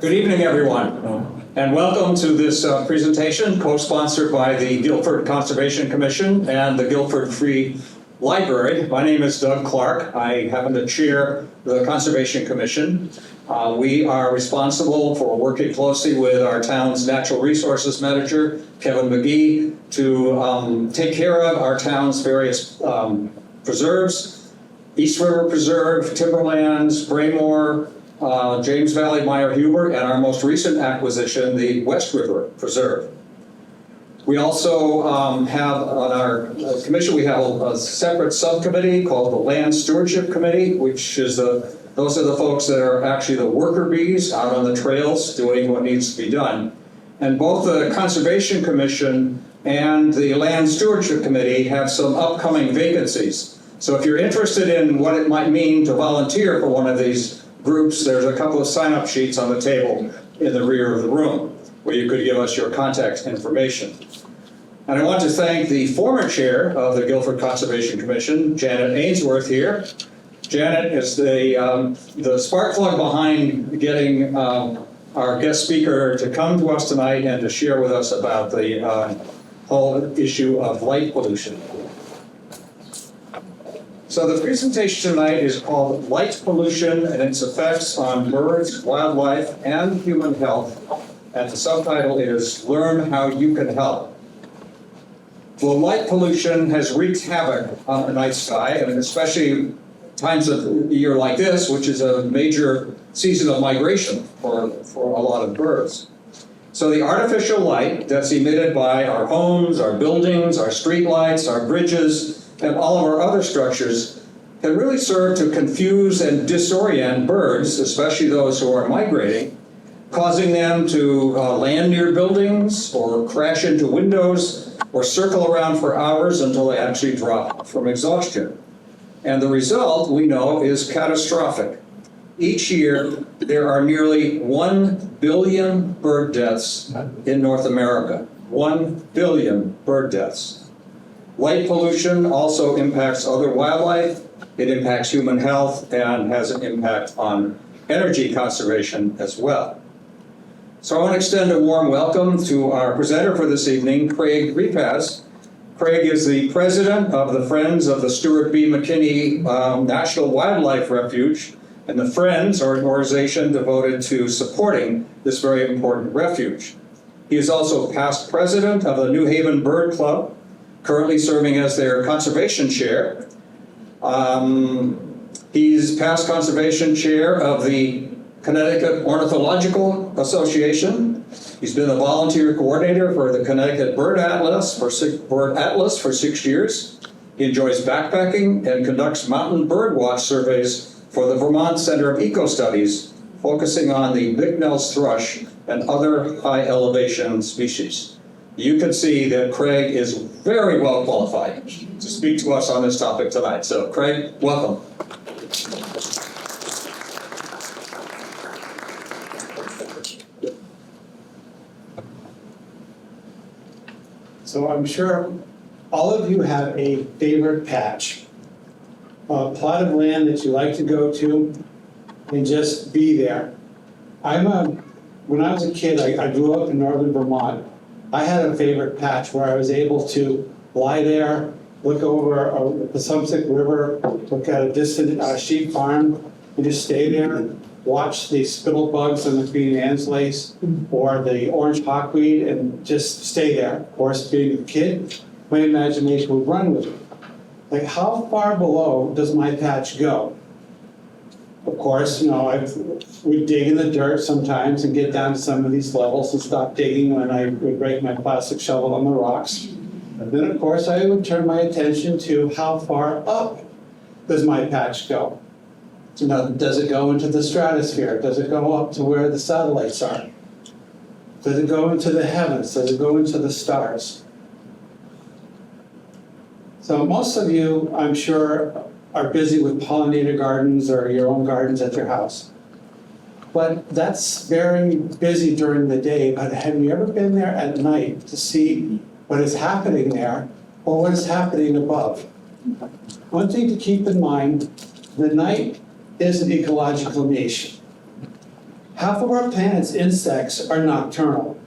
Good evening, everyone, and welcome to this presentation co-sponsored by the Guilford Conservation Commission and the Guilford Free Library. My name is Doug Clark. I happen to chair the Conservation Commission. We are responsible for working closely with our town's natural resources manager, Kevin McGee, to take care of our town's various preserves, East River Preserve, Timberlands, Braymore, James Valley Meyer Hubert, and our most recent acquisition, the West River Preserve. We also have on our commission, we have a separate subcommittee called the Land Stewardship Committee, which is those are the folks that are actually the worker bees out on the trails doing what needs to be done. And both the Conservation Commission and the Land Stewardship Committee have some upcoming vacancies. So if you're interested in what it might mean to volunteer for one of these groups, there's a couple of sign-up sheets on the table in the rear of the room where you could give us your contact information. And I want to thank the former chair of the Guilford Conservation Commission, Janet Ainsworth here. Janet is the spark plug behind getting our guest speaker to come to us tonight and to share with us about the whole issue of light pollution. So the presentation tonight is called Light Pollution and Its Effects on Birds, Wildlife, and Human Health. And the subtitle is Learn How You Can Help. Well, light pollution has wreaked havoc on the night sky, and especially times of the year like this, which is a major season of migration for a lot of birds. So the artificial light that's emitted by our homes, our buildings, our streetlights, our bridges, and all of our other structures can really serve to confuse and disorient birds, especially those who are migrating, causing them to land near buildings or crash into windows or circle around for hours until they actually drop from exhaustion. And the result, we know, is catastrophic. Each year, there are nearly 1 billion bird deaths in North America. 1 billion bird deaths. Light pollution also impacts other wildlife, it impacts human health, and has an impact on energy conservation as well. So I want to extend a warm welcome to our presenter for this evening, Craig Repaz. Craig is the president of the Friends of the Stuart B. McKinney National Wildlife Refuge, and the Friends are an organization devoted to supporting this very important refuge. He is also past president of the New Haven Bird Club, currently serving as their conservation chair. He's past conservation chair of the Connecticut Ornithological Association. He's been a volunteer coordinator for the Connecticut Bird Atlas for 6 years. He enjoys backpacking and conducts mountain bird watch surveys for the Vermont Center of Eco Studies, focusing on the Bicknell's thrush and other high elevation species. You can see that Craig is very well qualified to speak to us on this topic tonight. So Craig, welcome. So I'm sure all of you have a favorite patch, a plot of land that you like to go to and just be there. When I was a kid, I grew up in northern Vermont. I had a favorite patch where I was able to lie there, look over the Passumpsic River, look at a distant sheep farm, and just stay there, watch the spittle bugs on the Queen Anne's lace or the orange hawkweed, and just stay there. Of course, being a kid, my imagination would run with me. Like, how far below does my patch go? Of course, we'd dig in the dirt sometimes and get down to some of these levels and stop digging when I would break my plastic shovel on the rocks. And then, of course, I would turn my attention to how far up does my patch go. Does it go into the stratosphere? Does it go up to where the satellites are? Does it go into the heavens? Does it go into the stars? So most of you, I'm sure, are busy with pollinator gardens or your own gardens at your house. But that's very busy during the day, but have you ever been there at night to see what is happening there or what is happening above? One thing to keep in mind, the night is an ecological niche. Half of our planet's insects are nocturnal.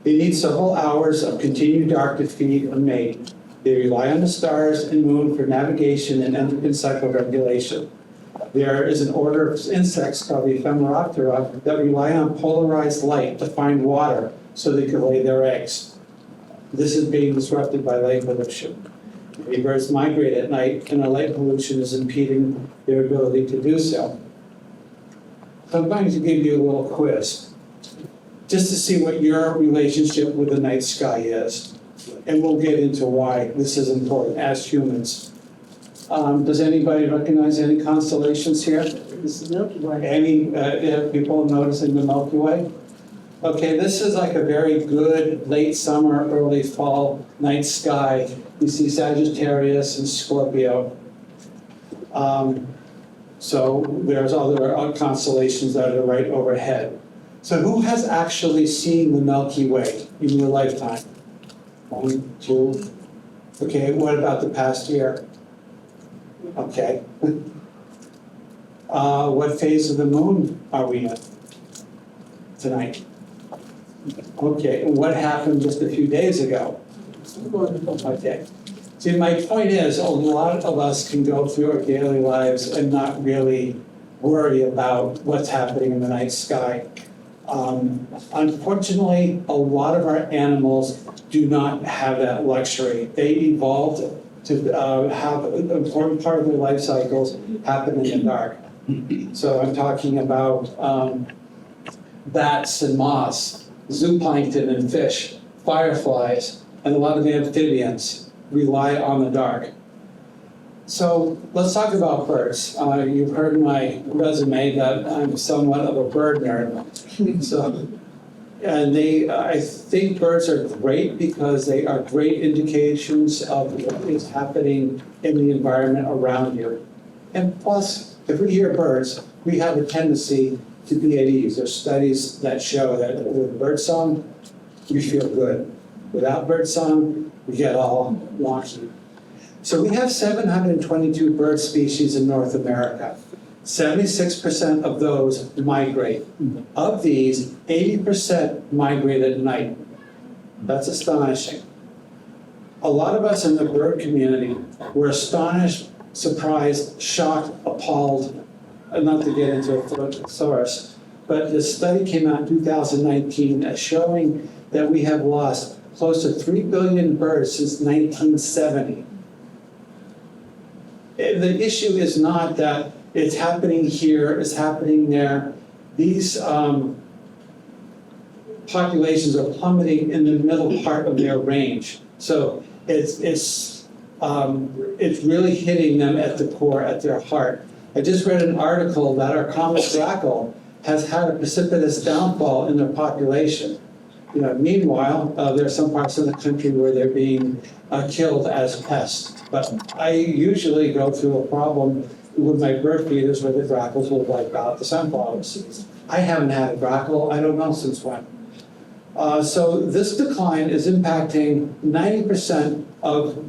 They need several hours of continued dark to feed and mate. They rely on the stars and moon for navigation and endocrine cycle regulation. There is an order of insects called the Ephemeroptera that rely on polarized light to find water so they can lay their eggs. This is being disrupted by light pollution. Many birds migrate at night, and the light pollution is impeding their ability to do so. So I'm going to give you a little quiz, just to see what your relationship with the night sky is. And we'll get into why this is important as humans. Does anybody recognize any constellations here? This is Milky Way. Any people noticing the Milky Way? Okay, this is like a very good late summer, early fall night sky. You see Sagittarius and Scorpio. So there's other constellations that are right overhead. So who has actually seen the Milky Way in your lifetime? 1, 2. Okay, what about the past year? Okay. What phase of the moon are we in tonight? Okay, and what happened just a few days ago? Okay. See, my point is, a lot of us can go through our daily lives and not really worry about what's happening in the night sky. Unfortunately, a lot of our animals do not have that luxury. They evolved to have an important part of their life cycles happen in the dark. So I'm talking about bats and moths, zooplankton and fish, fireflies, and a lot of amphibians rely on the dark. So let's talk about birds. You've heard my resume that I'm somewhat of a bird nerd. So, and I think birds are great because they are great indications of what is happening in the environment around you. And plus, if we hear birds, we have a tendency to be at ease. There's studies that show that with birdsong, we feel good. Without birdsong, we get all wonky. So we have 722 bird species in North America. 76% of those migrate. Of these, 80% migrate at night. That's astonishing. A lot of us in the bird community were astonished, surprised, shocked, appalled, not to get into a source, but this study came out in 2019 showing that we have lost close to 3 billion birds since 1970. The issue is not that it's happening here, it's happening there. These populations are plummeting in the middle part of their range. So it's really hitting them at the core, at their heart. I just read an article that our common grackle has had a precipitous downfall in their population. Meanwhile, there are some parts of the country where they're being killed as pests. But I usually go through a problem with my bird feeders where the grackles will wipe out the sunflower seeds. I haven't had a grackle, I don't know since when. So this decline is impacting 90% of,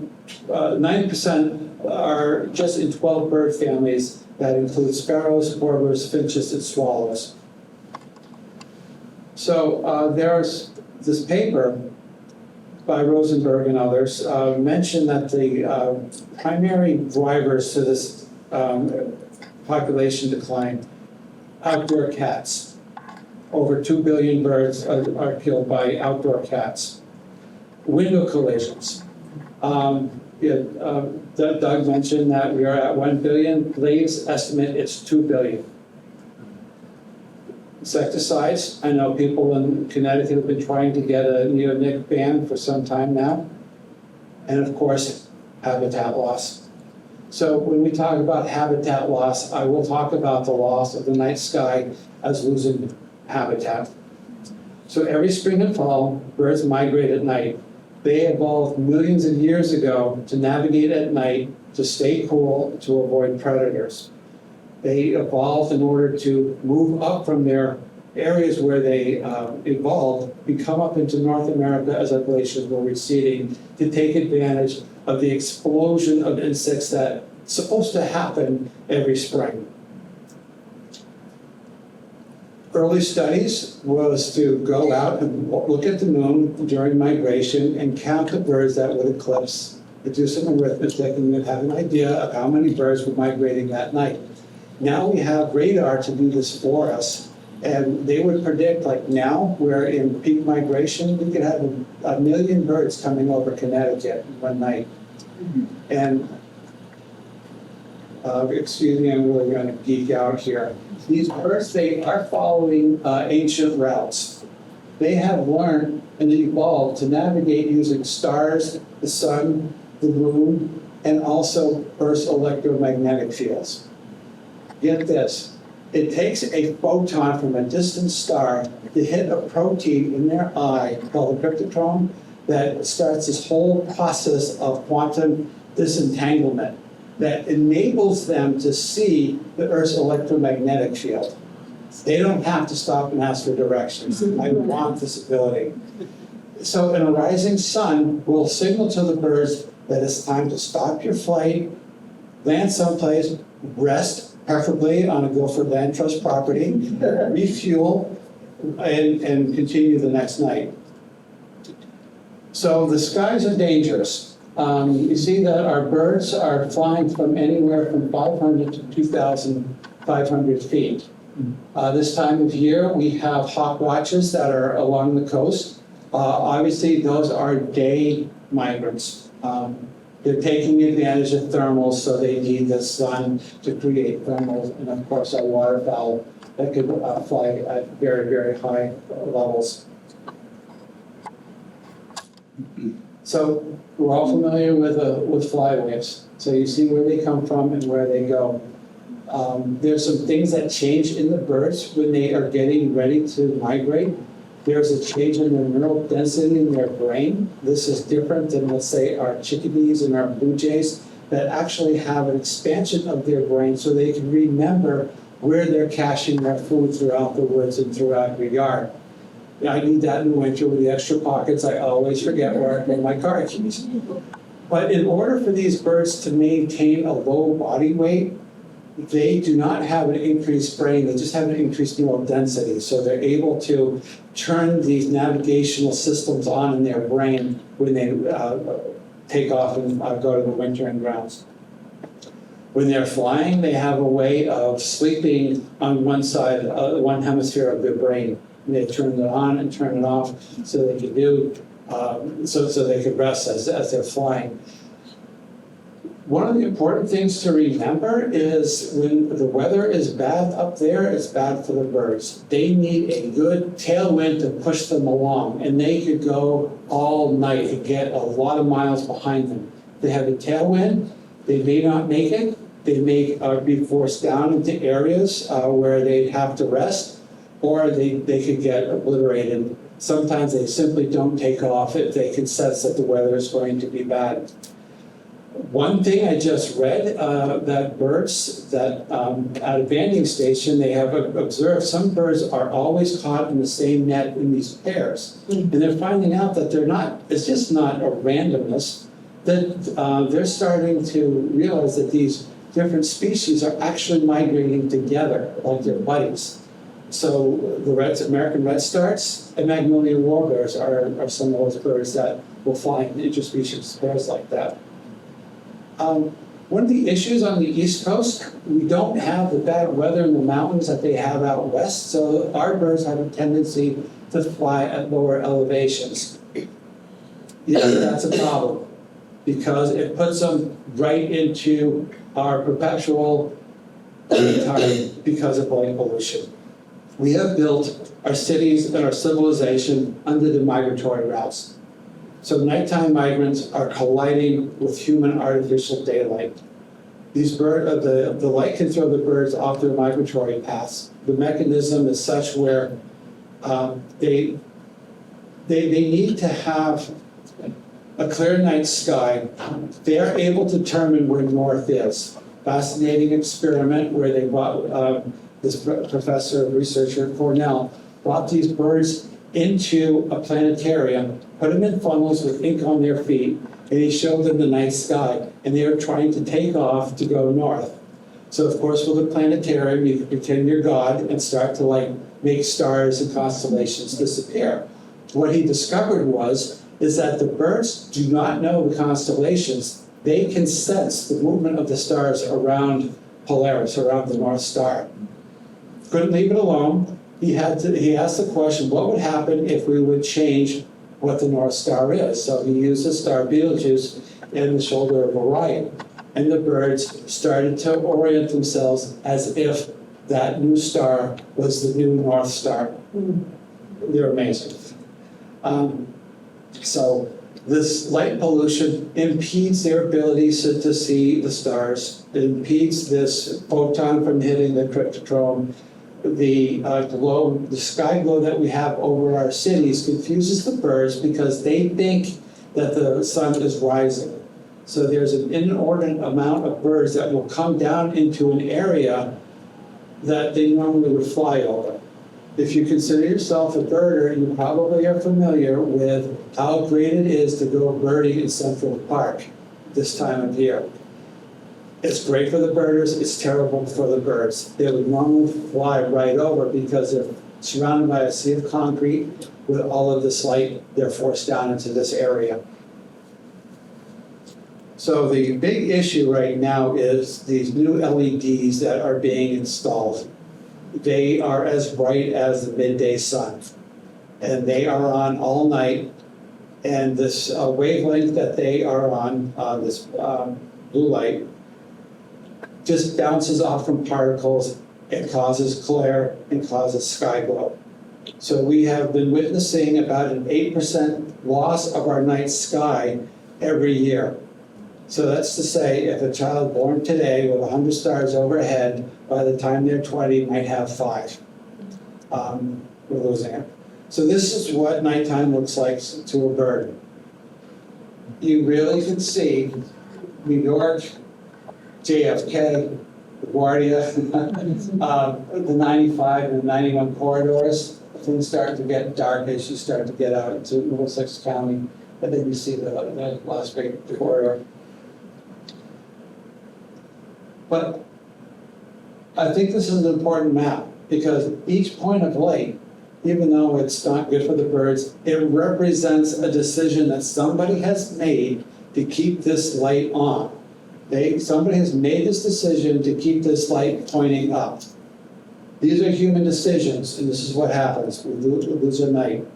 90% are just in 12 bird families that include sparrows, warblers, finches, and swallows. So there's this paper by Rosenberg and others mentioned that the primary drivers to this population decline, outdoor cats. Over 2 billion birds are killed by outdoor cats. Window collisions. Doug mentioned that we are at 1 billion. Latest estimate it's 2 billion. Insecticides. I know people in Connecticut have been trying to get a neonic ban for some time now. And of course, habitat loss. So when we talk about habitat loss, I will talk about the loss of the night sky as losing habitat. So every spring and fall, birds migrate at night. They evolved millions of years ago to navigate at night, to stay cool, to avoid predators. They evolved in order to move up from their areas where they evolved and come up into North America as our glaciers were receding to take advantage of the explosion of insects that's supposed to happen every spring. early studies was to go out and look at the moon during migration and count the birds that would eclipse, do some arithmetic, and you'd have an idea of how many birds were migrating that night. Now we have radar to do this for us, and they would predict, like now, we're in peak migration, we could have a million birds coming over Connecticut one night. And, excuse me, I'm really gonna geek out here. These birds, they are following ancient routes. They have learned and evolved to navigate using stars, the sun, the moon, and also Earth's electromagnetic fields. Get this, it takes a photon from a distant star to hit a protein in their eye called a cryptotron that starts this whole process of quantum disentanglement that enables them to see the Earth's electromagnetic field. They don't have to stop and ask for directions. I want this ability. So a rising sun will signal to the birds that it's time to stop your flight, land someplace, rest, preferably on a Guilford Land Trust property, refuel, and continue the next night. So the skies are dangerous. You see that our birds are flying from anywhere from 500 to 2,500 feet. This time of year, we have hawk watches that are along the coast. Obviously, those are day migrants. They're taking advantage of thermals, so they need the sun to create thermals, and of course, our waterfowl that could fly at very, very high levels. So we're all familiar with flyways. So you see where they come from and where they go. There's some things that change in the birds when they are getting ready to migrate. There's a change in the neural density in their brain. This is different than, let's say, our chickadees and our blue jays that actually have an expansion of their brain so they can remember where they're caching their food throughout the woods and throughout your yard. I need that in the winter with the extra pockets. I always forget where I put my car keys. But in order for these birds to maintain a low body weight, they do not have an increased brain, they just have an increased neural density. So they're able to turn these navigational systems on in their brain when they take off and go to the wintering grounds. When they're flying, they have a way of sleeping on one side, one hemisphere of their brain. And they turn it on and turn it off so they can do, so they can rest as they're flying. One of the important things to remember is when the weather is bad up there, it's bad for the birds. They need a good tailwind to push them along, and they could go all night and get a lot of miles behind them. If they have a tailwind, they may not make it. They may be forced down into areas where they have to rest, or they could get obliterated. Sometimes they simply don't take off if they can sense that the weather is going to be bad. One thing I just read, that birds that at a banding station, they have observed some birds are always caught in the same net in these pairs. And they're finding out that they're not, it's just not a randomness, that they're starting to realize that these different species are actually migrating together like they're buddies. So the American redstarts and Magnolia warblers are some of those birds that will fly in interspecies pairs like that. One of the issues on the East Coast, we don't have the bad weather in the mountains that they have out west, so our birds have a tendency to fly at lower elevations. Yeah, that's a problem, because it puts them right into our perpetual time because of light pollution. We have built our cities and our civilization under the migratory routes. So nighttime migrants are colliding with human artificial daylight. These the light can throw the birds off their migratory paths. The mechanism is such where they need to have a clear night sky. They are able to determine where north is. Fascinating experiment where they brought, this professor, researcher at Cornell, brought these birds into a planetarium, put them in funnels with ink on their feet, and he showed them the night sky, and they were trying to take off to go north. So of course, with a planetarium, you can pretend you're God and start to like make stars and constellations disappear. What he discovered is that the birds do not know the constellations. They can sense the movement of the stars around Polaris, around the North Star. Couldn't leave it alone. He asked the question, what would happen if we would change what the North Star is? So he used the star Betelgeuse in the shoulder of Orion. And the birds started to orient themselves as if that new star was the new North Star. They're amazing. So this light pollution impedes their ability to see the stars. It impedes this photon from hitting the cryptotron. The glow, the sky glow that we have over our cities confuses the birds because they think that the sun is rising. So there's an inordinate amount of birds that will come down into an area that they normally would fly over. If you consider yourself a birder, you probably are familiar with how great it is to go birding in Central Park this time of year. It's great for the birders, it's terrible for the birds. They would normally fly right over because they're surrounded by a sea of concrete with all of this light, they're forced down into this area. So the big issue right now is these new LEDs that are being installed. They are as bright as the midday sun, and they are on all night. And this wavelength that they are on, this blue light, just bounces off from particles. It causes glare and causes sky glow. So we have been witnessing about an 8% loss of our night sky every year. So that's to say, if a child born today with 100 stars overhead, by the time they're 20, might have 5. We're losing it. So this is what nighttime looks like to a bird. You really can see New York, JFK, LaGuardia, the 95 and the 91 corridors. Things start to get dark as you start to get out into Middlesex County, and then you see the Las Vegas corridor. But I think this is an important map because each point of light, even though it's not good for the birds, it represents a decision that somebody has made to keep this light on. Somebody has made this decision to keep this light pointing up. These are human decisions, and this is what happens. We lose our night.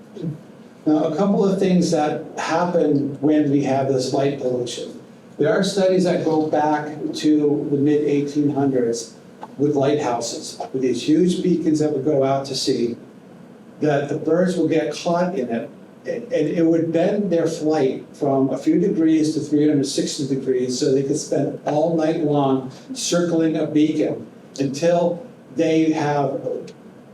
Now, a couple of things that happen when we have this light pollution. There are studies that go back to the mid-1800s with lighthouses, with these huge beacons that would go out to sea, that the birds would get caught in it, and it would bend their flight from a few degrees to 360 degrees so they could spend all night long circling a beacon until they have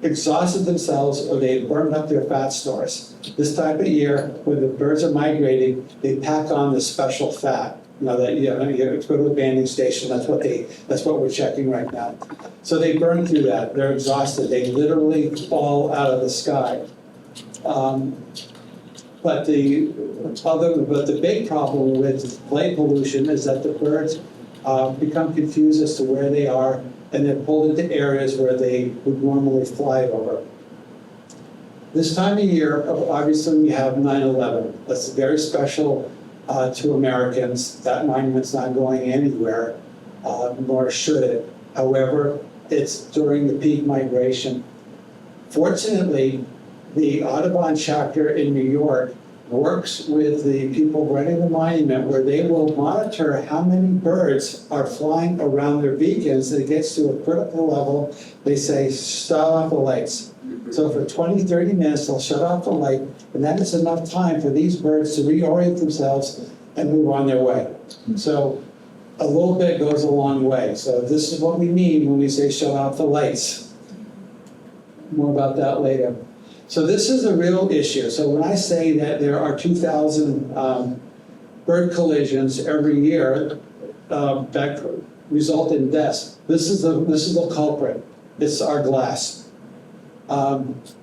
exhausted themselves or they burned up their fat stores. This time of year, when the birds are migrating, they pack on this special fat. You go to a banding station, that's what we're checking right now. So they burn through that, they're exhausted, they literally fall out of the sky. But the big problem with light pollution is that the birds become confused as to where they are, and they're pulled into areas where they would normally fly over. This time of year, obviously we have 9/11. That's very special to Americans. That monument's not going anywhere, nor should it. However, it's during the peak migration. Fortunately, the Audubon chapter in New York works with the people running the monument where they will monitor how many birds are flying around their beacons. It gets to a critical level. They say, shut off the lights. So for 20, 30 minutes, they'll shut off the light, and that is enough time for these birds to reorient themselves and move on their way. So a little bit goes a long way. So this is what we mean when we say shut off the lights. More about that later. So this is a real issue. So when I say that there are 2,000 bird collisions every year that result in deaths, this is the culprit. It's our glass.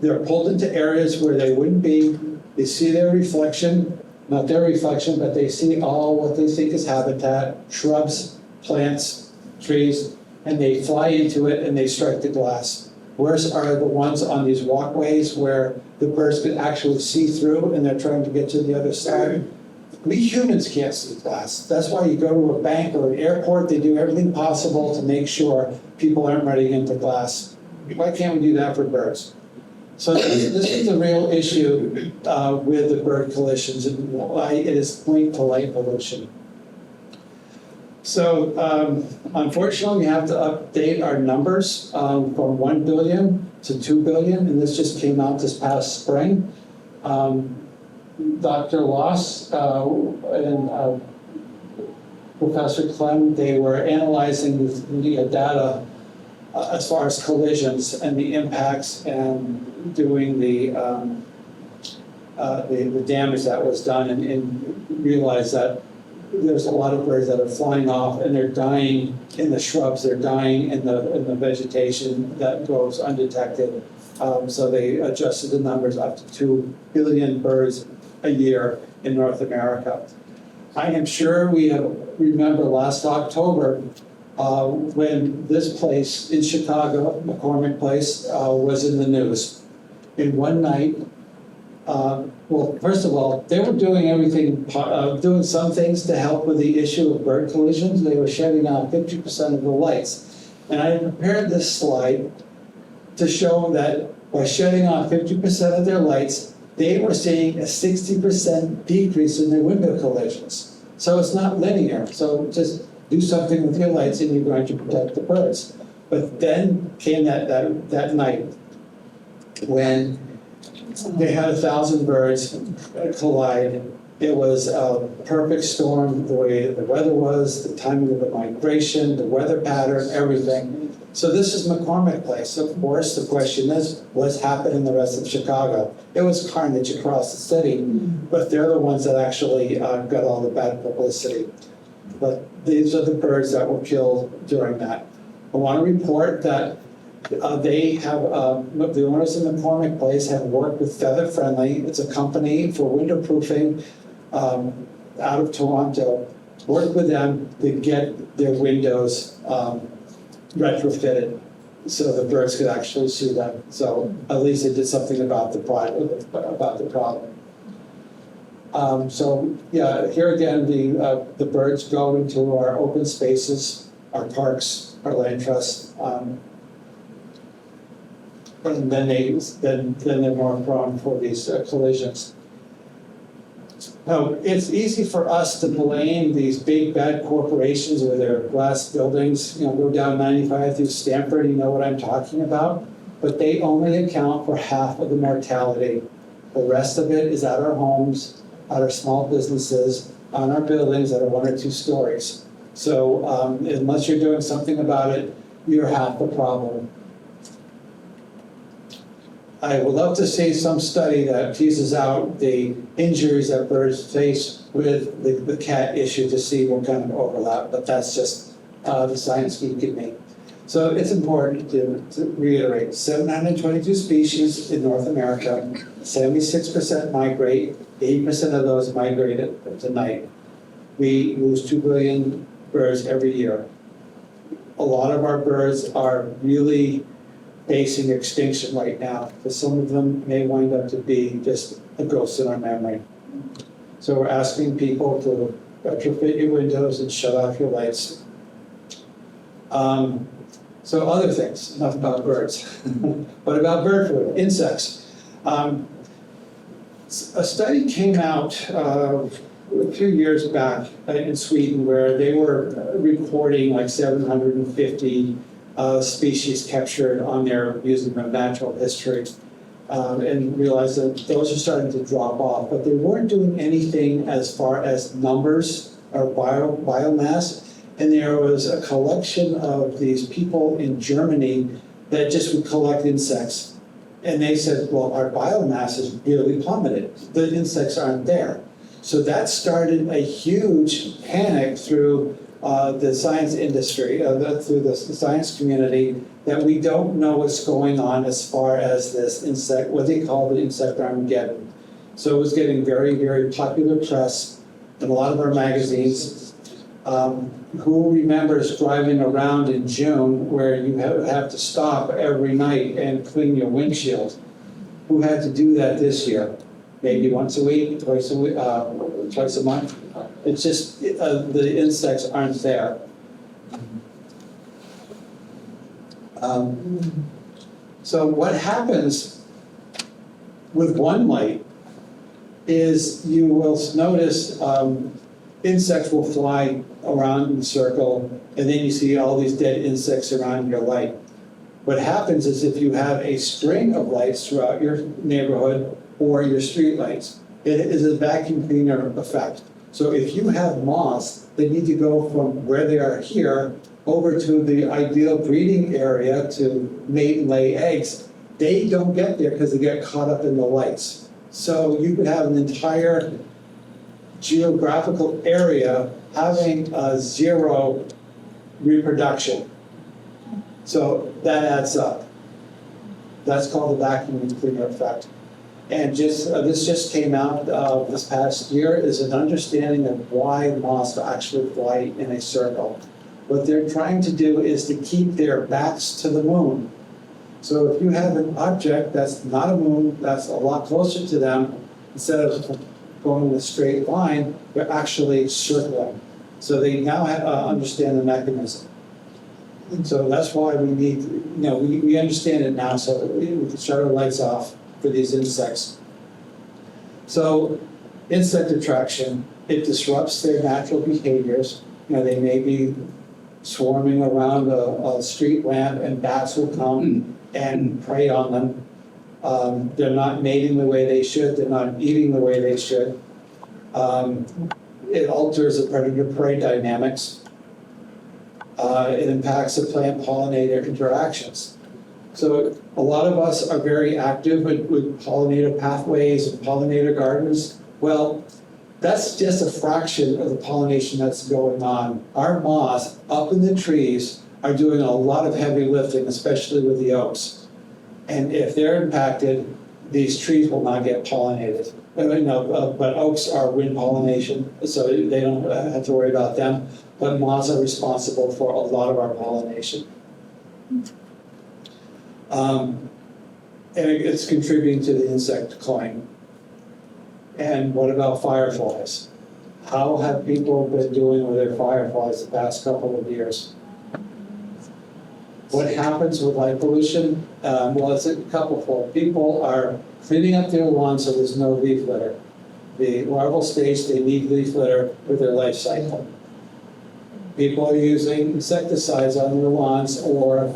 They're pulled into areas where they wouldn't be. They see their reflection, not their reflection, but they see all what they think is habitat, shrubs, plants, trees, and they fly into it and they strike the glass. Worse are the ones on these walkways where the birds could actually see through and they're trying to get to the other side. We humans can't see glass. That's why you go to a bank or an airport, they do everything possible to make sure people aren't running into glass. Why can't we do that for birds? So this is a real issue with the bird collisions and why it is linked to light pollution. So unfortunately, we have to update our numbers from 1 billion to 2 billion, and this just came out this past spring. Dr. Loss and Professor Clem, they were analyzing the data as far as collisions and the impacts and doing the damage that was done and realized that there's a lot of birds that are flying off and they're dying in the shrubs, they're dying in the vegetation that goes undetected. So they adjusted the numbers up to 2 billion birds a year in North America. I am sure we remember last October when this place in Chicago, McCormick Place, was in the news. In one night, well, first of all, they were doing everything, doing some things to help with the issue of bird collisions. They were shutting off 50% of the lights. And I prepared this slide to show that by shutting off 50% of their lights, they were seeing a 60% decrease in their window collisions. So it's not linear. So just do something with your lights and you're going to protect the birds. But then came that night when they had 1,000 birds collide. It was a perfect storm, the way the weather was, the timing of the migration, the weather pattern, everything. So this is McCormick Place. Of course, the question is, what's happened in the rest of Chicago? It was carnage across the city, but they're the ones that actually got all the bad publicity. But these are the birds that were killed during that. I want to report that they have, the owners in McCormick Place have worked with Feather Friendly. It's a company for window-proofing out of Toronto. Worked with them to get their windows retrofitted so the birds could actually see them. So at least they did something about the problem. So yeah, here again, the birds go into our open spaces, our parks, our land trusts, and then they're more prone for these collisions. Now, it's easy for us to blame these big bad corporations with their glass buildings. You know, go down 95 through Stamford, you know what I'm talking about. But they only account for half of the mortality. The rest of it is at our homes, at our small businesses, on our buildings that are 1 or 2 stories. So unless you're doing something about it, you're half the problem. I would love to see some study that teases out the injuries that birds face with the cat issue to see what kind of overlap, but that's just the science geek in me. So it's important to reiterate, 722 species in North America, 76% migrate, 80% of those migrate at night. We lose 2 billion birds every year. A lot of our birds are really facing extinction right now, because some of them may wind up to be just a ghost in our memory. So we're asking people to retrofit your windows and shut off your lights. So other things, enough about birds. What about bird food, insects? A study came out a few years back in Sweden where they were reporting like 750 species captured on their using their natural history, and realized that those are starting to drop off, but they weren't doing anything as far as numbers or biomass. And there was a collection of these people in Germany that just would collect insects. And they said, well, our biomass has really plummeted. The insects aren't there. So that started a huge panic through the science industry, through the science community, that we don't know what's going on as far as this insect, what they call the insect Armageddon. So it was getting very, very popular press in a lot of our magazines. Who remembers driving around in June where you have to stop every night and clean your windshield? Who had to do that this year? Maybe once a week, twice a week, twice a month? It's just, the insects aren't there. So what happens with one light is you will notice insects will fly around in a circle, and then you see all these dead insects around your light. What happens is if you have a string of lights throughout your neighborhood or your street lights, it is a vacuum cleaner effect. So if you have moths, they need to go from where they are here over to the ideal breeding area to mate and lay eggs. They don't get there because they get caught up in the lights. So you could have an entire geographical area having zero reproduction. So that adds up. That's called the vacuum cleaner effect. And this just came out this past year, is an understanding of why moths actually fly in a circle. What they're trying to do is to keep their backs to the moon. So if you have an object that's not a moon, that's a lot closer to them, instead of going in a straight line, they're actually circling. So they now understand the mechanism. And so that's why we need, we understand it now, so we can shut our lights off for these insects. So insect attraction, it disrupts their natural behaviors. They may be swarming around a street lamp and bats will come and prey on them. They're not mating the way they should, they're not eating the way they should. It alters the predator-prey dynamics. It impacts the plant-pollinator interactions. So a lot of us are very active with pollinator pathways and pollinator gardens. Well, that's just a fraction of the pollination that's going on. Our moths up in the trees are doing a lot of heavy lifting, especially with the oaks. And if they're impacted, these trees will not get pollinated. But oaks are wind pollination, so they don't have to worry about them. But moths are responsible for a lot of our pollination. And it's contributing to the insect decline. And what about fireflies? How have people been doing with their fireflies the past couple of years? What happens with light pollution? Well, it's a couple-fold. People are cleaning up their lawns so there's no leaf litter. The larval stage, they need leaf litter for their life cycle. People are using insecticides on their lawns or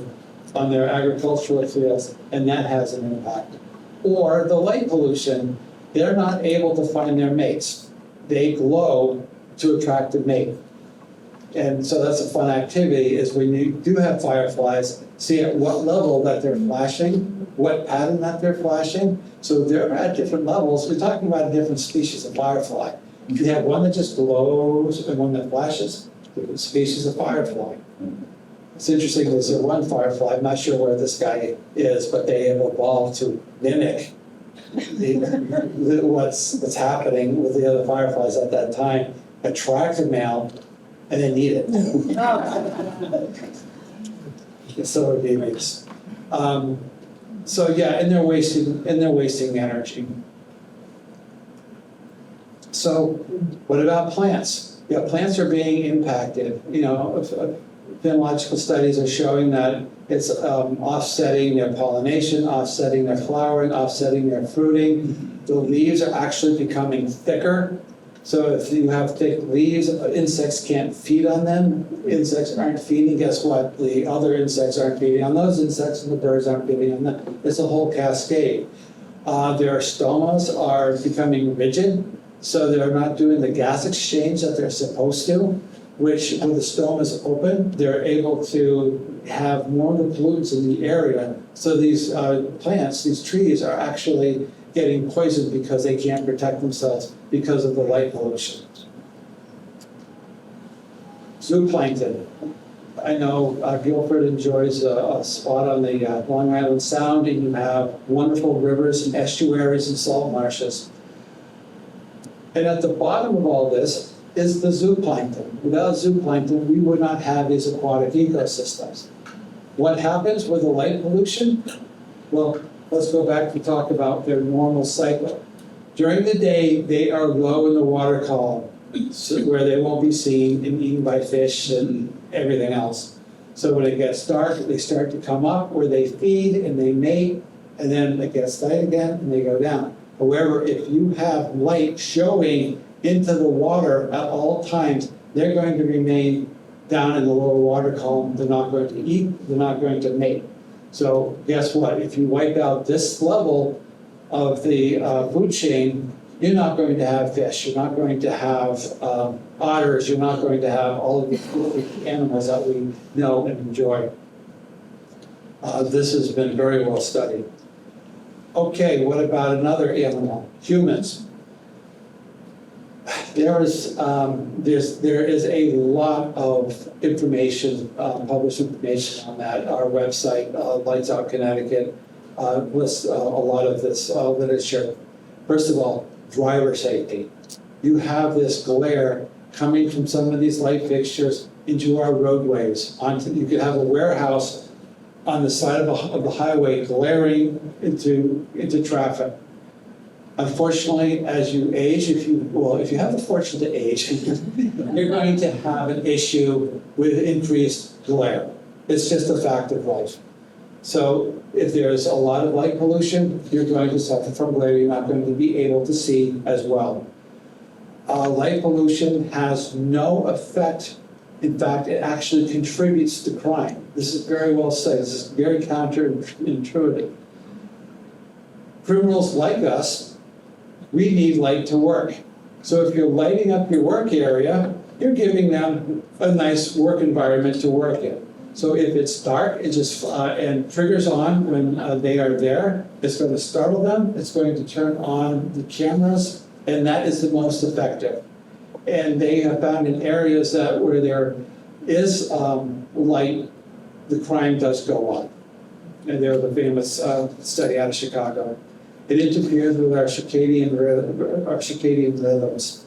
on their agricultural fields, and that has an impact. Or the light pollution, they're not able to find their mates. They glow to attract a mate. And so that's a fun activity, is when you do have fireflies, see at what level that they're flashing, what pattern that they're flashing. So they're at different levels. We're talking about a different species of firefly. You have one that just glows and one that flashes, different species of firefly. It's interesting, there's one firefly, I'm not sure where this guy is, but they have evolved to mimic what's happening with the other fireflies at that time, attract a male, and then eat it. So are babies. So yeah, and they're wasting energy. So what about plants? Yeah, plants are being impacted. Phenological studies are showing that it's offsetting their pollination, offsetting their flowering, offsetting their fruiting. The leaves are actually becoming thicker. So if you have thick leaves, insects can't feed on them. Insects aren't feeding, guess what? The other insects aren't feeding on those insects, and the birds aren't feeding on them. It's a whole cascade. Their stomas are becoming rigid, so they're not doing the gas exchange that they're supposed to, which when the stoma is open, they're able to have more of the pollutants in the area. So these plants, these trees are actually getting poisoned because they can't protect themselves because of the light pollution. Zooplankton. I know Guilford enjoys a spot on the Long Island Sound, and you have wonderful rivers and estuaries and salt marshes. And at the bottom of all this is the zooplankton. Without zooplankton, we would not have these aquatic ecosystems. What happens with the light pollution? Well, let's go back to talk about their normal cycle. During the day, they are low in the water column, so where they won't be seen and eaten by fish and everything else. So when it gets dark, they start to come up where they feed and they mate, and then it gets light again and they go down. However, if you have light showing into the water at all times, they're going to remain down in the lower water column. They're not going to eat, they're not going to mate. So guess what? If you wipe out this level of the food chain, you're not going to have fish, you're not going to have otters, you're not going to have all of the animals that we know and enjoy. This has been very well studied. Okay, what about another animal? Humans. There is a lot of information, published information on that. Our website, Lights Out Connecticut, lists a lot of this literature. First of all, driver safety. You have this glare coming from some of these light fixtures into our roadways. You could have a warehouse on the side of the highway glaring into traffic. Unfortunately, as you age, if you have the fortune to age, you're going to have an issue with increased glare. It's just a fact of life. So if there's a lot of light pollution, you're going to suffer from glare. You're not going to be able to see as well. Light pollution has no effect. In fact, it actually contributes to crime. This is very well said. This is very counterintuitive. Criminals like us, we need light to work. So if you're lighting up your work area, you're giving them a nice work environment to work in. So if it's dark, it just and triggers on when they are there, it's going to startle them, it's going to turn on the cameras, and that is the most effective. And they have found in areas where there is light, the crime does go up. And they're the famous study out of Chicago. It interferes with our circadian rhythms.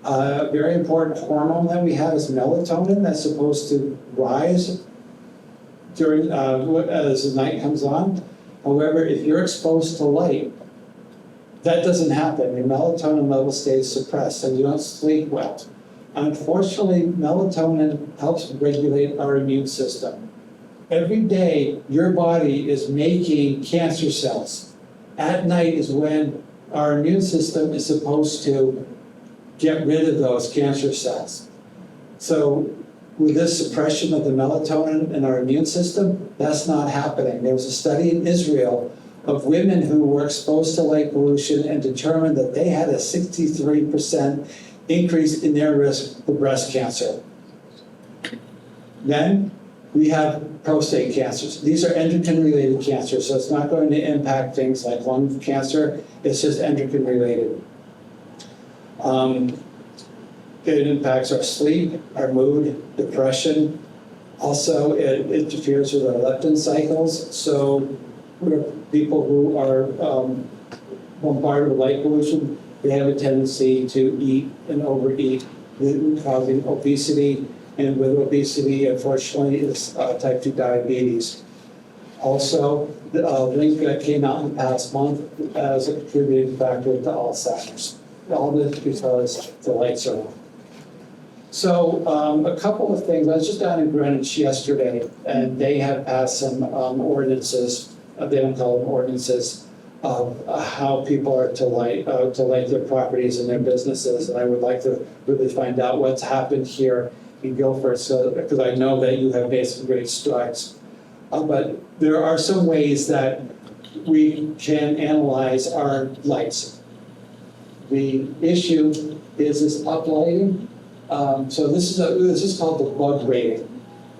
A very important hormone that we have is melatonin that's supposed to rise during as the night comes on. However, if you're exposed to light, that doesn't happen. Your melatonin level stays suppressed and you don't sleep well. Unfortunately, melatonin helps regulate our immune system. Every day, your body is making cancer cells. At night is when our immune system is supposed to get rid of those cancer cells. So with this suppression of the melatonin in our immune system, that's not happening. There was a study in Israel of women who were exposed to light pollution and determined that they had a 63% increase in their risk for breast cancer. Then we have prostate cancers. These are endocrine-related cancers, so it's not going to impact things like lung cancer. It's just endocrine-related. It impacts our sleep, our mood, depression. Also, it interferes with our leptin cycles. So people who are bombarded with light pollution, they have a tendency to eat and overeat, causing obesity. And with obesity, unfortunately, is type 2 diabetes. Also, the link that came out in the past month as a contributing factor to Alzheimer's. All this because the lights are on. So a couple of things. I was just down in Greenwich yesterday, and they have passed some ordinances. They don't call them ordinances of how people are to light their properties and their businesses. And I would like to really find out what's happened here in Guilford, because I know that you have made some great strides. But there are some ways that we can analyze our lights. The issue is uplighting. So this is called the bug rating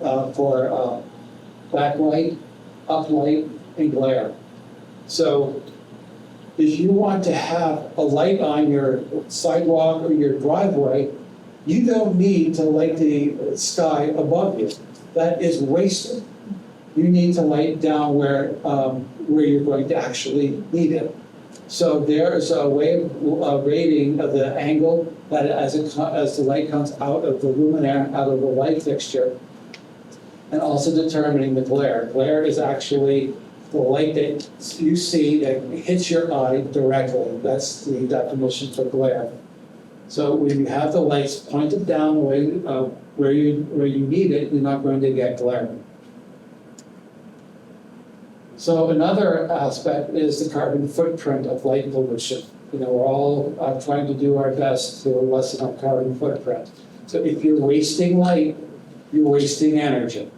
for backlight, uplight, and glare. So if you want to have a light on your sidewalk or your driveway, you don't need to light the sky above you. That is wasted. You need to light down where you're going to actually need it. So there is a way of rating of the angle that as the light comes out of the luminaire, out of the light fixture, and also determining the glare. Glare is actually the light that you see that hits your eye directly. That's the definition for glare. So when you have the lights pointed down the way where you need it, you're not going to get glare. So another aspect is the carbon footprint of light pollution. You know, we're all trying to do our best to lessen our carbon footprint. So if you're wasting light, you're wasting energy.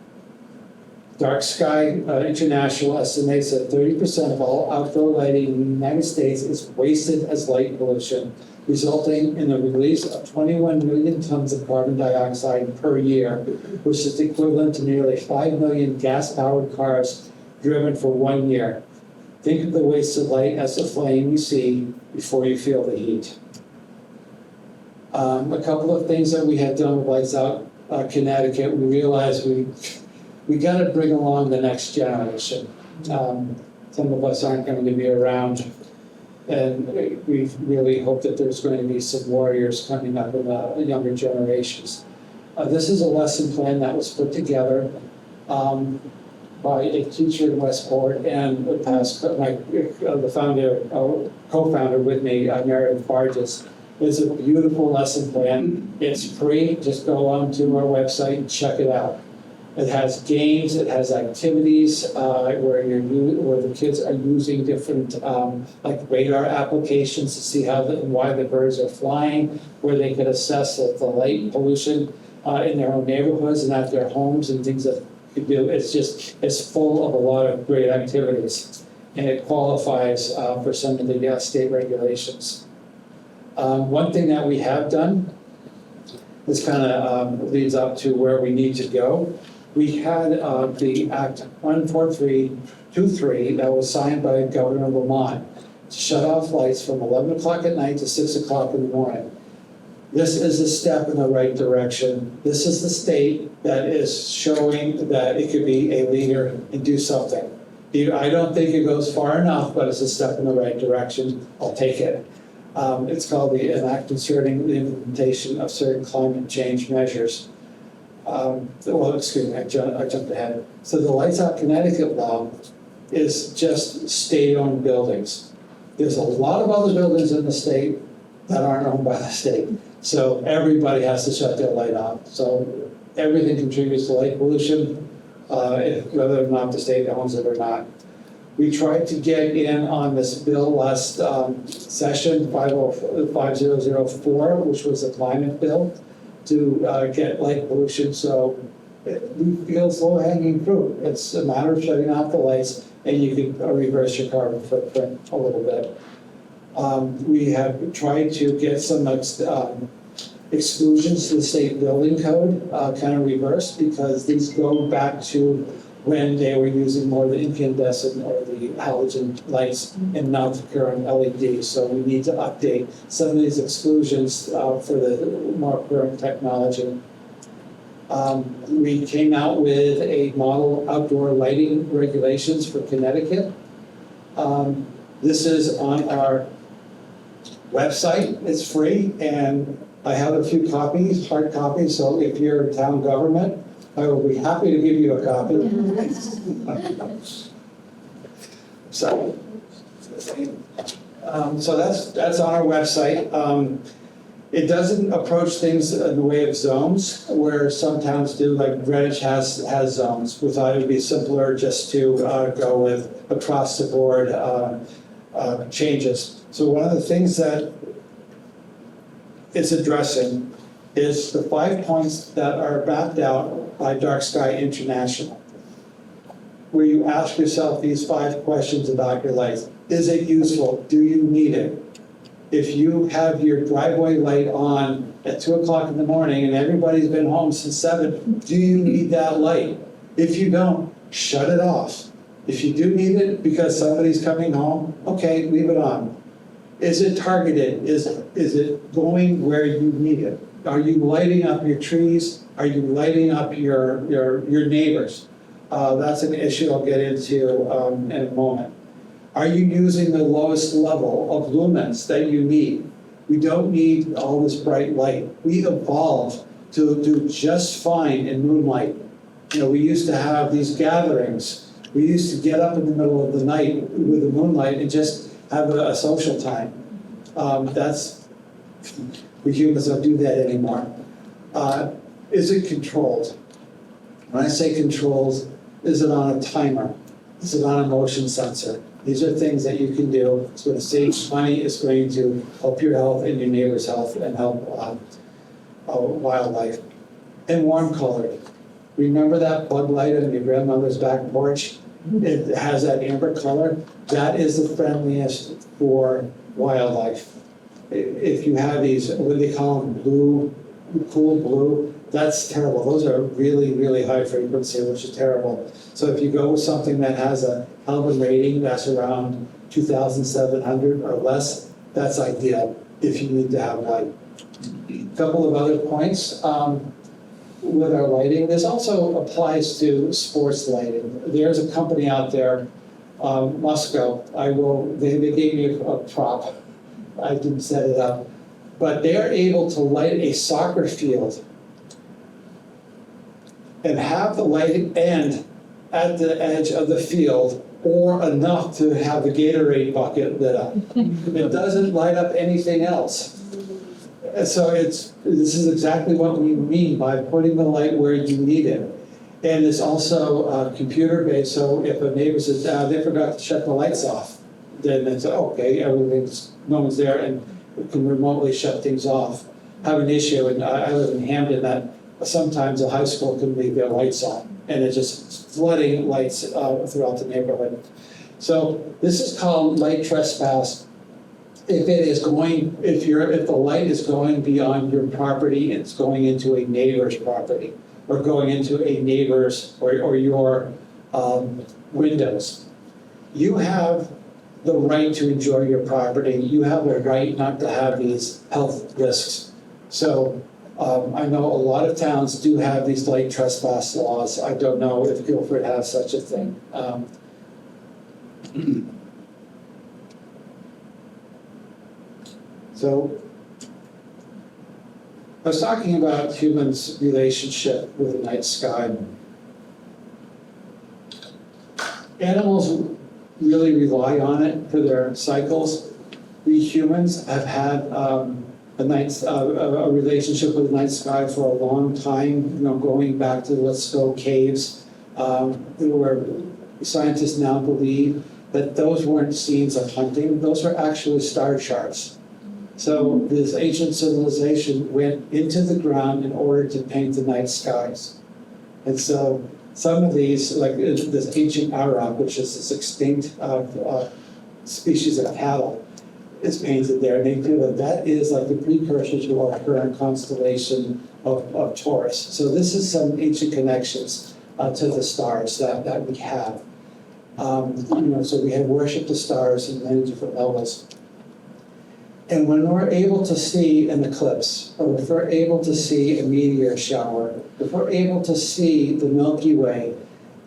Dark Sky International estimates that 30% of all outdoor lighting in the United States is wasted as light pollution, resulting in the release of 21 million tons of carbon dioxide per year, which is equivalent to nearly 5 million gas-powered cars driven for 1 year. Think of the waste of light as the flame you see before you feel the heat. A couple of things that we had done with Lights Out Connecticut, we realized we got to bring along the next generation. Some of us aren't going to be around, and we really hope that there's going to be some warriors coming up in the younger generations. This is a lesson plan that was put together by a teacher in Westport and the founder, co-founder with me, Meredith Barges. It's a beautiful lesson plan. It's free. Just go onto our website and check it out. It has games, it has activities where the kids are using different like radar applications to see how and why the birds are flying, where they can assess the light pollution in their own neighborhoods and at their homes and things that you do. It's full of a lot of great activities, and it qualifies for some of the state regulations. One thing that we have done, this kind of leads up to where we need to go. We had the Act 14323 that was signed by Governor Lamont to shut off lights from 11 o'clock at night to 6 o'clock in the morning. This is a step in the right direction. This is the state that is showing that it could be a leader and do something. I don't think it goes far enough, but it's a step in the right direction. I'll take it. It's called an act concerning the implementation of certain climate change measures. Excuse me, I jumped ahead. So the Lights Out Connecticut law is just state-owned buildings. There's a lot of other buildings in the state that aren't owned by the state. So everybody has to shut their light off. So everything contributes to light pollution, whether or not the state owns it or not. We tried to get in on this bill last session, 5004, which was a climate bill, to get light pollution, so we feel it's low-hanging fruit. It's a matter of shutting off the lights, and you can reverse your carbon footprint a little bit. We have tried to get some exclusions to the state building code kind of reversed, because these go back to when they were using more the incandescent or the halogen lights and not the current LED. So we need to update some of these exclusions for the more current technology. We came out with a model outdoor lighting regulations for Connecticut. This is on our website. It's free, and I have a few copies, hard copies, so if you're in town government, I will be happy to give you a copy. So that's on our website. It doesn't approach things in the way of zones, where some towns do, like Greenwich has zones. We thought it would be simpler just to go with across the board changes. So one of the things that it's addressing is the 5 points that are mapped out by Dark Sky International, where you ask yourself these 5 questions about your lights. Is it useful? Do you need it? If you have your driveway light on at 2 o'clock in the morning and everybody's been home since 7, do you need that light? If you don't, shut it off. If you do need it because somebody's coming home, okay, leave it on. Is it targeted? Is it going where you need it? Are you lighting up your trees? Are you lighting up your neighbors? That's an issue I'll get into in a moment. Are you using the lowest level of lumens that you need? We don't need all this bright light. We evolved to do just fine in moonlight. You know, we used to have these gatherings. We used to get up in the middle of the night with the moonlight and just have a social time. We humans don't do that anymore. Is it controlled? When I say controlled, is it on a timer? Is it on a motion sensor? These are things that you can do. It's going to save money. It's going to help your health and your neighbor's health and help wildlife. And warm colored. Remember that bug light on your grandmother's back porch? It has that amber color. That is the friendliest for wildlife. If you have these, what do they call them, blue, cool blue, that's terrible. Those are really, really high frequency, which is terrible. So if you go with something that has a Kelvin rating that's around 2,700 or less, that's ideal if you need to have light. A couple of other points with our lighting. This also applies to sports lighting. There's a company out there, Musco. They gave me a prop. I didn't set it up. But they're able to light a soccer field and have the lighting end at the edge of the field or enough to have the Gatorade bucket lit up. It doesn't light up anything else. And so this is exactly what we mean by putting the light where you need it. And it's also computer-based, so if a neighbor says, they forgot to shut the lights off, then it's okay, no one's there, and we can remotely shut things off. I have an issue, and I live in Hamden, that sometimes a high school can leave their lights on, and it's just flooding lights throughout the neighborhood. So this is called light trespass. If the light is going beyond your property, it's going into a neighbor's property, or going into a neighbor's or your windows. You have the right to enjoy your property. You have a right not to have these health risks. So I know a lot of towns do have these light trespass laws. I don't know if Guilford has such a thing. So I was talking about humans' relationship with the night sky. Animals really rely on it for their cycles. We humans have had a relationship with the night sky for a long time, going back to the Let's caves, where scientists now believe that those weren't scenes of hunting, those were actually star charts. So this ancient civilization went into the ground in order to paint the night skies. And so some of these, like this ancient auroch, which is this extinct species of cattle, is painted there. And they feel that is like the precursor to our current constellation of Taurus. So this is some ancient connections to the stars that we have. So we have worshipped the stars in many different levels. And when we're able to see an eclipse, or if we're able to see a meteor shower, if we're able to see the Milky Way,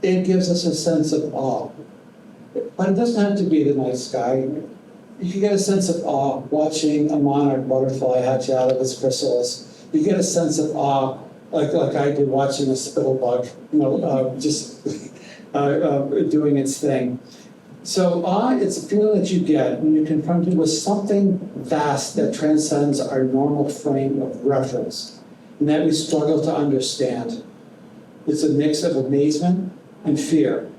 it gives us a sense of awe. But it doesn't have to be the night sky. You can get a sense of awe watching a monarch butterfly hatch out of its chrysalis. You get a sense of awe, like I did watching a spittlebug, just doing its thing. So awe, it's a feeling that you get when you're confronted with something vast that transcends our normal frame of reference and that we struggle to understand. It's a mix of amazement and fear.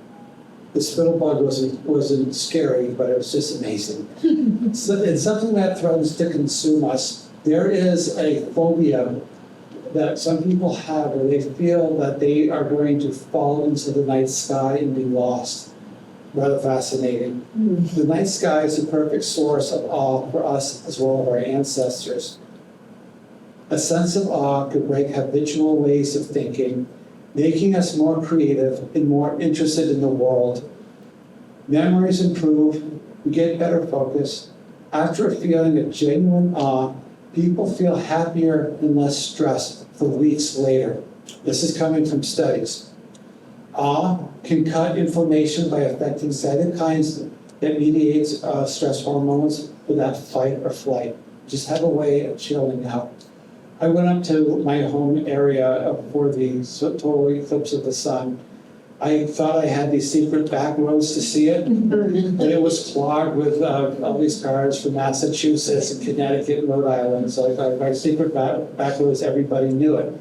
The spittlebug wasn't scary, but it was just amazing. So it's something that threatens to consume us. There is a phobia that some people have where they feel that they are going to fall into the night sky and be lost. Rather fascinating. The night sky is a perfect source of awe for us as well as our ancestors. A sense of awe could break habitual ways of thinking, making us more creative and more interested in the world. Memories improve, we get better focus. After a feeling of genuine awe, people feel happier and less stressed for weeks later. This is coming from studies. Awe can cut inflammation by affecting cytokines It mediates stress hormones without fight or flight. Just have a way of chilling out. I went up to my home area for the total eclipse of the sun. I thought I had these secret back roads to see it, but it was clogged with all these cars from Massachusetts and Connecticut and Rhode Island. So I thought my secret back roads, everybody knew it.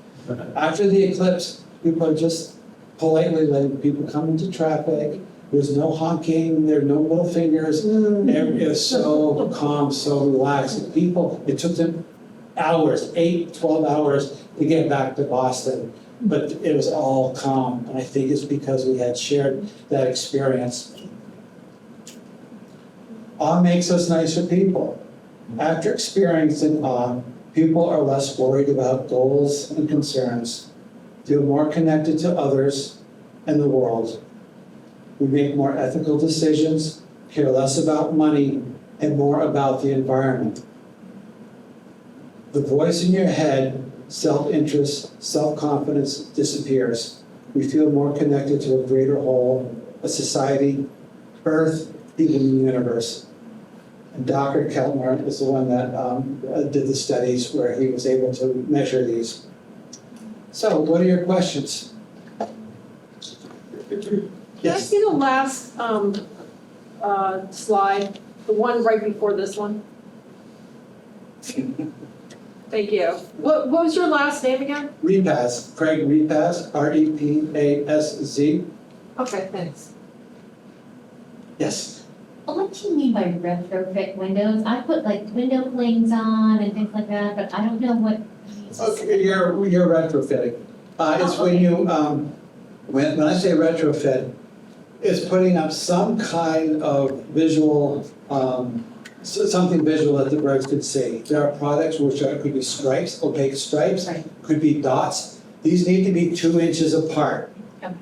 After the eclipse, people are just politely letting people come into traffic. There's no honking, there are no middle fingers. It was so calm, so relaxed. People, it took them hours, 8, 12 hours to get back to Boston. But it was all calm, and I think it's because we had shared that experience. Awe makes us nicer people. After experiencing awe, people are less worried about goals and concerns, feel more connected to others and the world. We make more ethical decisions, care less about money, and more about the environment. The voice in your head, self-interest, self-confidence disappears. We feel more connected to a greater whole, a society, Earth, even the universe. And Dr. Keltner is the one that did the studies where he was able to measure these. So, what are your questions? Can I see the last slide, the one right before this one? Thank you. What was your last name again? Repaz, Craig Repaz, R-E-P-A-S-Z. Okay, thanks. Yes. What do you mean by retrofit windows? I put like window planes on and things like that, but I don't know what. Okay, you're retrofitting. It's when you, when I say retrofit, it's putting up some kind of visual, something visual that the birds could see. There are products which could be stripes, opaque stripes, Right. could be dots. These need to be 2 inches apart. Okay.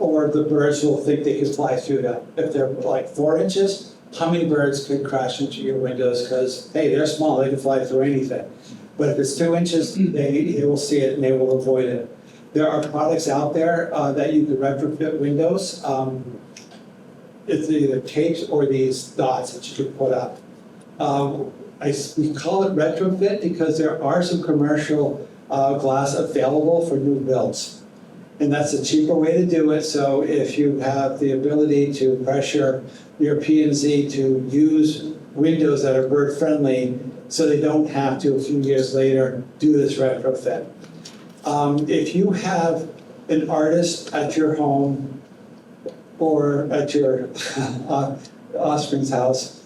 Or the birds will think they can fly through them. If they're like 4 inches, hummingbirds could crash into your windows because, hey, they're small, they can fly through anything. But if it's 2 inches, they will see it and they will avoid it. There are products out there that you can retrofit windows. It's either tapes or these dots that you can put up. We call it retrofit because there are some commercial glass available for new builds. And that's a cheaper way to do it. So if you have the ability to pressure your P&Z to use windows that are bird friendly so they don't have to, a few years later, do this retrofit. If you have an artist at your home or at your offspring's house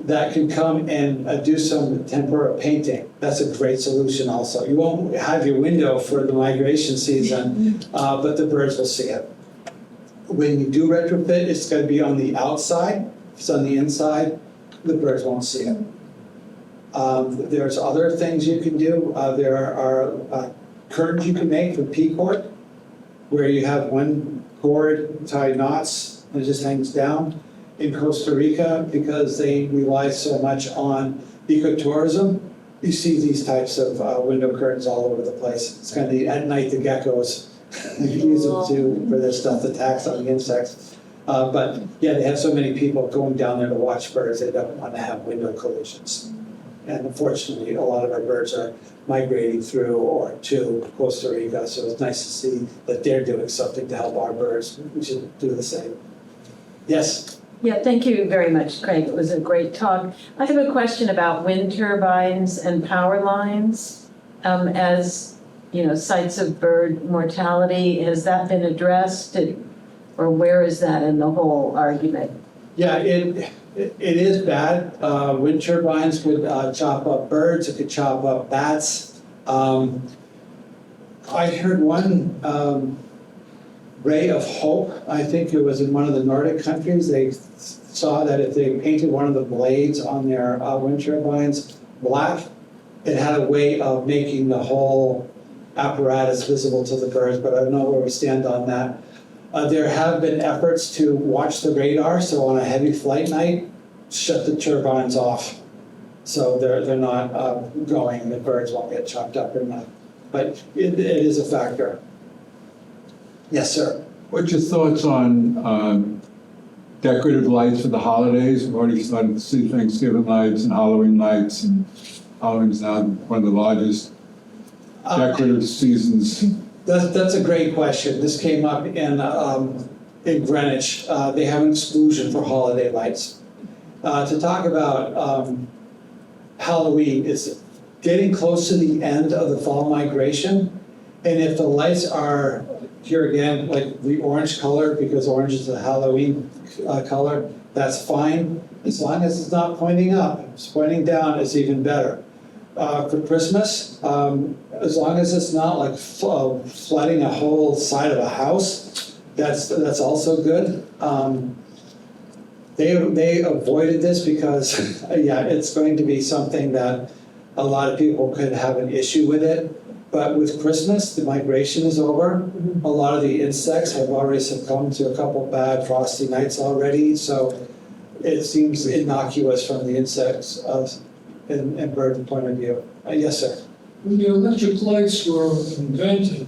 that can come and do some tempera painting, that's a great solution also. You won't have your window for the migration season, but the birds will see it. When you do retrofit, it's going to be on the outside. If it's on the inside, the birds won't see it. There's other things you can do. There are curtains you can make for P-cord, where you have one cord tied knots and it just hangs down. In Costa Rica, because they rely so much on ecotourism, you see these types of window curtains all over the place. It's kind of neat. At night, the geckos use them for their stuff, the tax on the insects. But yeah, they have so many people going down there to watch birds, they don't want to have window collisions. And unfortunately, a lot of our birds are migrating through or to Costa Rica, so it's nice to see that they're doing something to help our birds. We should do the same. Yes? Yeah, thank you very much, Craig. It was a great talk. I have a question about wind turbines and power lines as, sites of bird mortality. Has that been addressed, or where is that in the whole argument? Yeah, it is bad. Wind turbines could chop up birds, it could chop up bats. I heard one ray of hope. I think it was in one of the Nordic countries. They saw that if they painted one of the blades on their wind turbines black, it had a way of making the whole apparatus visible to the birds, but I don't know where we stand on that. There have been efforts to watch the radar, so on a heavy flight night, shut the turbines off. So they're not going, the birds won't get chopped up or not. But it is a factor. Yes, sir. What's your thoughts on decorative lights for the holidays. We've already started to see Thanksgiving lights and Halloween lights. Halloween's now one of the largest decorative seasons. That's a great question. This came up in Greenwich. They have an exclusion for holiday lights. To talk about Halloween, it's getting close to the end of the fall migration. And if the lights are, here again, like the orange color, because orange is a Halloween color, that's fine. As long as it's not pointing up, if it's pointing down, it's even better. For Christmas, as long as it's not like flooding a whole side of a house, that's also good. They avoided this because, yeah, it's going to be something that a lot of people could have an issue with it. But with Christmas, the migration is over. A lot of the insects have already succumbed to a couple bad frosty nights already, so it seems innocuous from the insects and bird point of view. Yes, sir. When the electric lights were invented,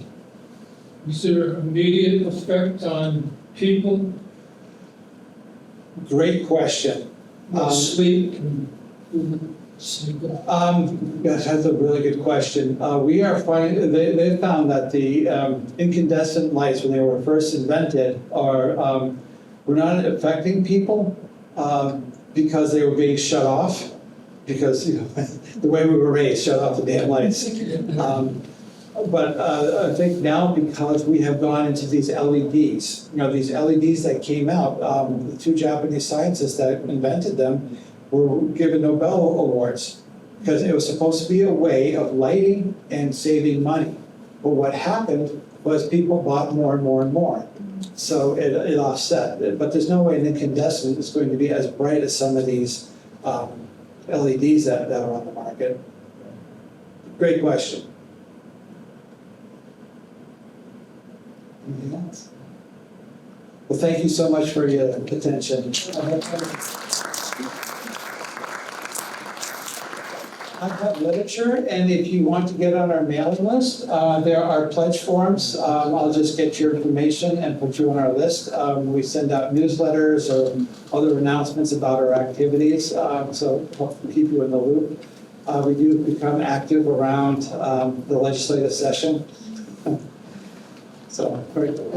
was there immediate effect on people? Great question. Sleep and sleep? That's a really good question. We are finding, they found that the incandescent lights, when they were first invented, were not affecting people because they were being shut off. Because, you know, the way we were raised, shut off the damn lights. But I think now, because we have gone into these LEDs, you know, these LEDs that came out, the two Japanese scientists that invented them were given Nobel Awards because it was supposed to be a way of lighting and saving money. But what happened was people bought more and more and more. So it offset. But there's no way an incandescent is going to be as bright as some of these LEDs that are on the market. Great question. Anything else? Well, thank you so much for your attention. I have literature, and if you want to get on our mailing list, there are pledge forms. I'll just get your information and put you on our list. We send out newsletters or other announcements about our activities, so hope to keep you in the loop. We do become active around the legislative session. So, very good.